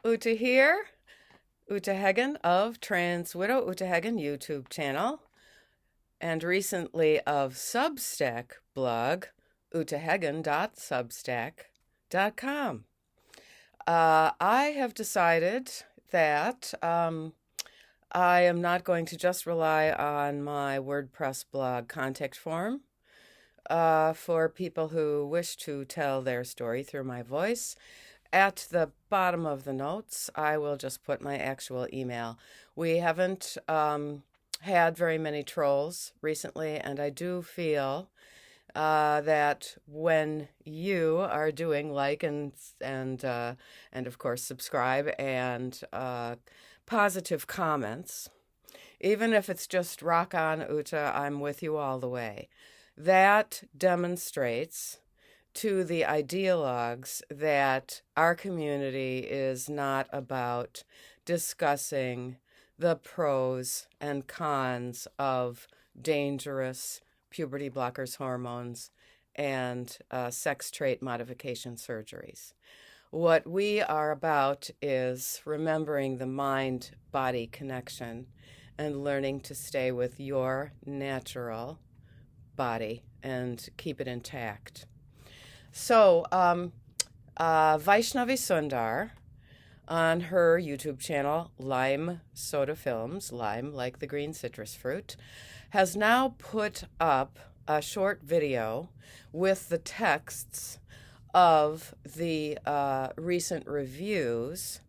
Uta here, Uta Hagen of Trans Widow Uta Hagen YouTube channel, and recently of Substack blog, utahagen.substack.com. I have decided that I am not going to just rely on my WordPress blog contact form for people who wish to tell their story through my voice. At the bottom of the notes, I will just put my actual email. We haven't had very many trolls recently, and I do feel that when you are doing like and of course subscribe and positive comments, even if it's just rock on Uta, I'm with you all the way. That demonstrates to the ideologues that our community is not about discussing the pros and cons of dangerous puberty blockers, hormones, and sex trait modification surgeries. What we are about is remembering the mind-body connection and learning to stay with your natural body and keep it intact. So, Vaishnavi Sundar on her YouTube channel, Lime Soda Films, lime like the green citrus fruit, has now put up a short video with the texts of the recent reviews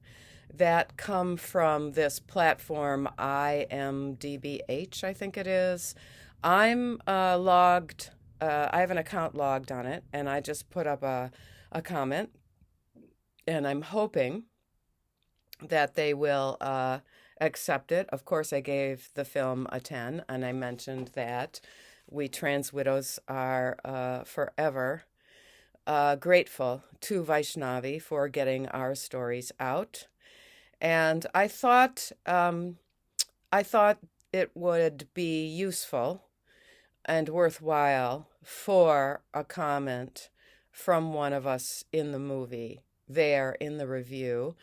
that come from this platform, IMDBH, I think it is. I'm logged. I have an account logged on it, and I just put up a comment, and I'm hoping that they will accept it. Of course, I gave the film a 10, and I mentioned that we trans widows are forever grateful to Vaishnavi for getting our stories out. And I thought it would be useful and worthwhile for a comment from one of us in the movie there in the review.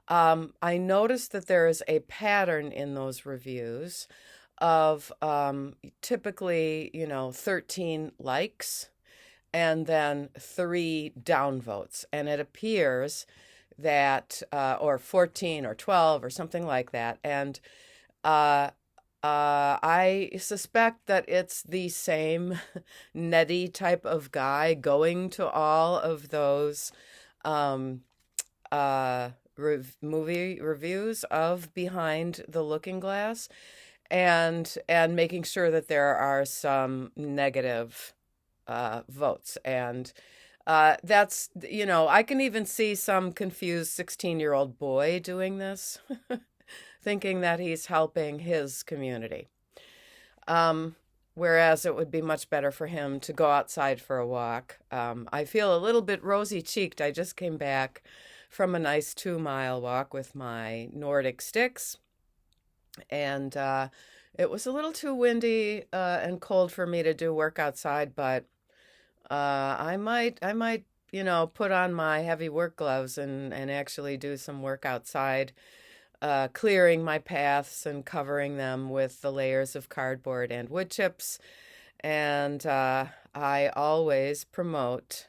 I noticed that there is a pattern in those reviews of typically, 13 likes and then 3 downvotes. And it appears that, or 14 or 12 or something like that. And I suspect that it's the same Nettie type of guy going to all of those um, movie reviews of Behind the Looking Glass, and making sure that there are some negative votes. And that's, I can even see some confused 16-year-old boy doing this, thinking that he's helping his community. Whereas it would be much better for him to go outside for a walk. I feel a little bit rosy-cheeked. I just came back from a nice 2-mile walk with my Nordic sticks, and it was a little too windy and cold for me to do work outside, but I might, put on my heavy work gloves and actually do some work outside, clearing my paths and covering them with the layers of cardboard and wood chips. And I always promote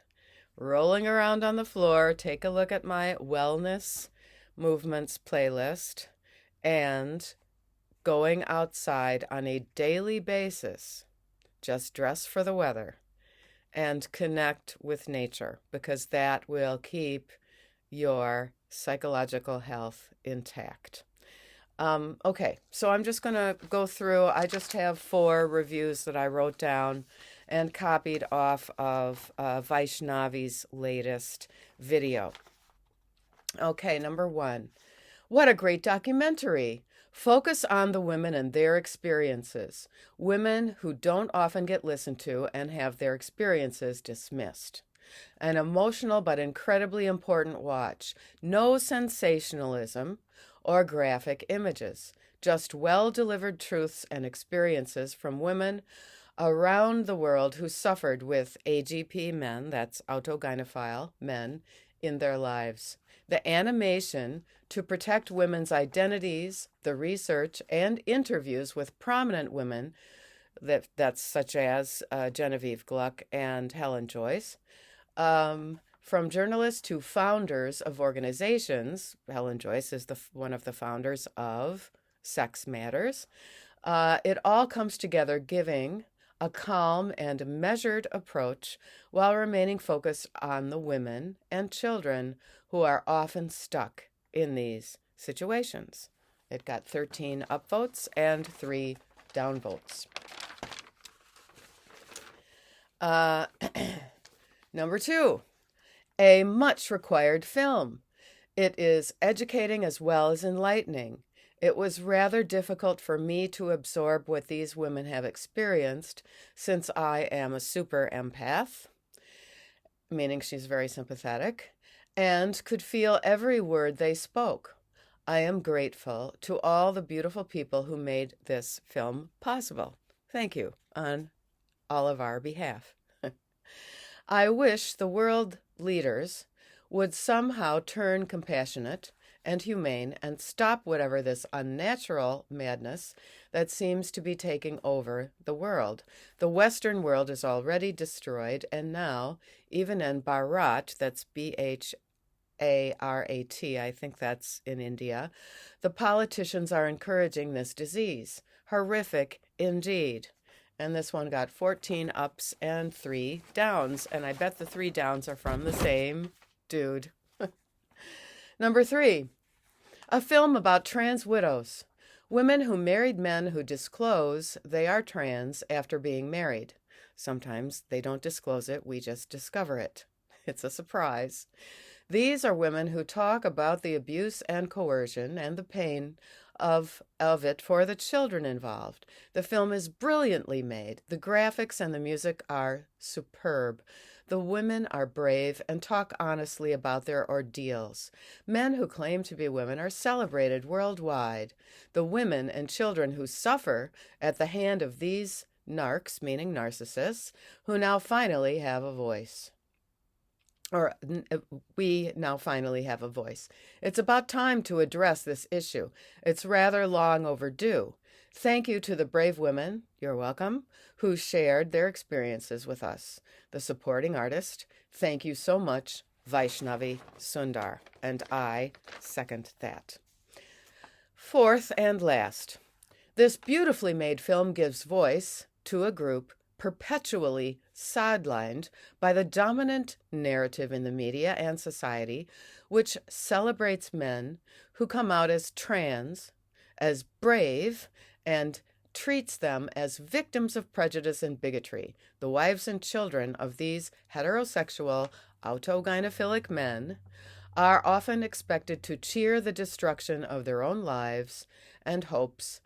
rolling around on the floor. Take a look at my wellness movements playlist and going outside on a daily basis. Just dress for the weather and connect with nature, because that will keep your psychological health intact. Okay, so I'm just going to go through. I just have 4 reviews that I wrote down and copied off of Vaishnavi's latest video. Okay, number 1. What a great documentary. Focus on the women and their experiences. Women who don't often get listened to and have their experiences dismissed. An emotional but incredibly important watch. No sensationalism or graphic images. Just well-delivered truths and experiences from women around the world who suffered with AGP men, that's autogynephile men, in their lives. The animation to protect women's identities, the research, and interviews with prominent women that's such as Genevieve Gluck and Helen Joyce. From journalists to founders of organizations, Helen Joyce is one of the founders of Sex Matters. It all comes together, giving a calm and measured approach while remaining focused on the women and children who are often stuck in these situations. It got 13 upvotes and 3 downvotes. Number 2, a much required film. It is educating as well as enlightening. It was rather difficult for me to absorb what these women have experienced since I am a super empath, meaning she's very sympathetic, and could feel every word they spoke. I am grateful to all the beautiful people who made this film possible. Thank you on all of our behalf. I wish the world leaders would somehow turn compassionate and humane and stop whatever this unnatural madness that seems to be taking over the world. The Western world is already destroyed, and now, even in Bharat, that's Bharat, I think that's in India, the politicians are encouraging this disease. Horrific indeed. And this one got 14 ups and 3 downs, and I bet the 3 downs are from the same dude. Number 3, a film about trans widows, women who married men who disclose they are trans after being married. Sometimes they don't disclose it, we just discover it. It's a surprise. These are women who talk about the abuse and coercion and the pain of it for the children involved. The film is brilliantly made. The graphics and the music are superb. The women are brave and talk honestly about their ordeals. Men who claim to be women are celebrated worldwide. The women and children who suffer at the hand of these narcs, meaning narcissists, who now finally have a voice. We now finally have a voice. It's about time to address this issue. It's rather long overdue. Thank you to the brave women, you're welcome, who shared their experiences with us. The supporting artist, thank you so much, Vaishnavi Sundar, and I second that. 4th and last, this beautifully made film gives voice to a group perpetually sidelined by the dominant narrative in the media and society, which celebrates men who come out as trans, as brave, and treats them as victims of prejudice and bigotry. The wives and children of these heterosexual, autogynephilic men are often expected to cheer the destruction of their own lives and hopes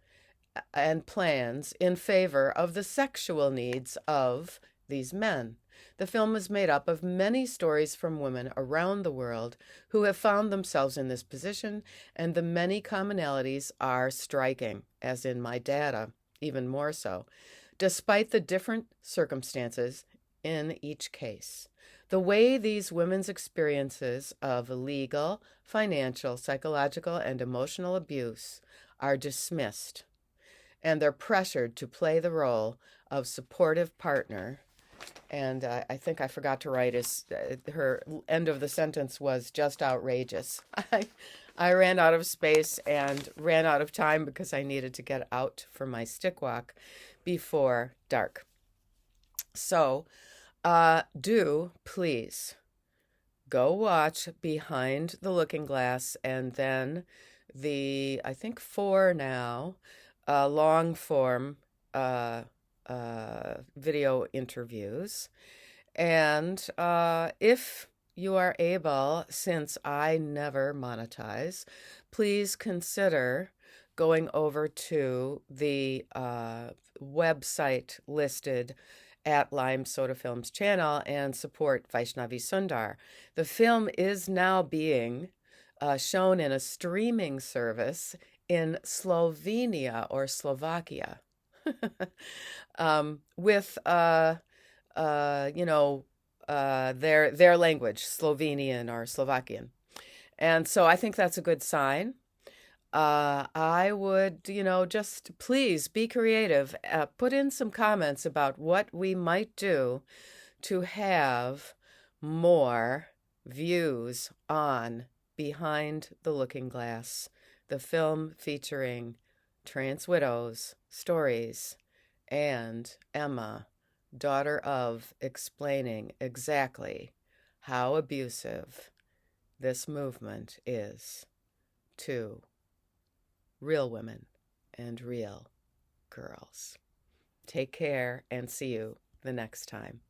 and plans in favor of the sexual needs of these men. The film is made up of many stories from women around the world who have found themselves in this position, and the many commonalities are striking, as in my data, even more so, despite the different circumstances in each case. The way these women's experiences of legal, financial, psychological, and emotional abuse are dismissed, and they're pressured to play the role of supportive partner. And I think I forgot to write her end of the sentence was just outrageous. I ran out of space and ran out of time because I needed to get out for my stick walk before dark. So do please go watch Behind the Looking Glass, and then I think 4 now, long form video interviews. And if you are able, since I never monetize, please consider going over to the website listed at Lime Soda Films channel and support Vaishnavi Sundar. The film is now being shown in a streaming service in Slovenia or Slovakia, with their language, Slovenian or Slovakian. And so I think that's a good sign. I would, just please be creative. Put in some comments about what we might do to have more views on Behind the Looking Glass, the film featuring trans widows' stories and Emma, daughter of, explaining exactly how abusive this movement is to real women and real girls. Take care and see you the next time.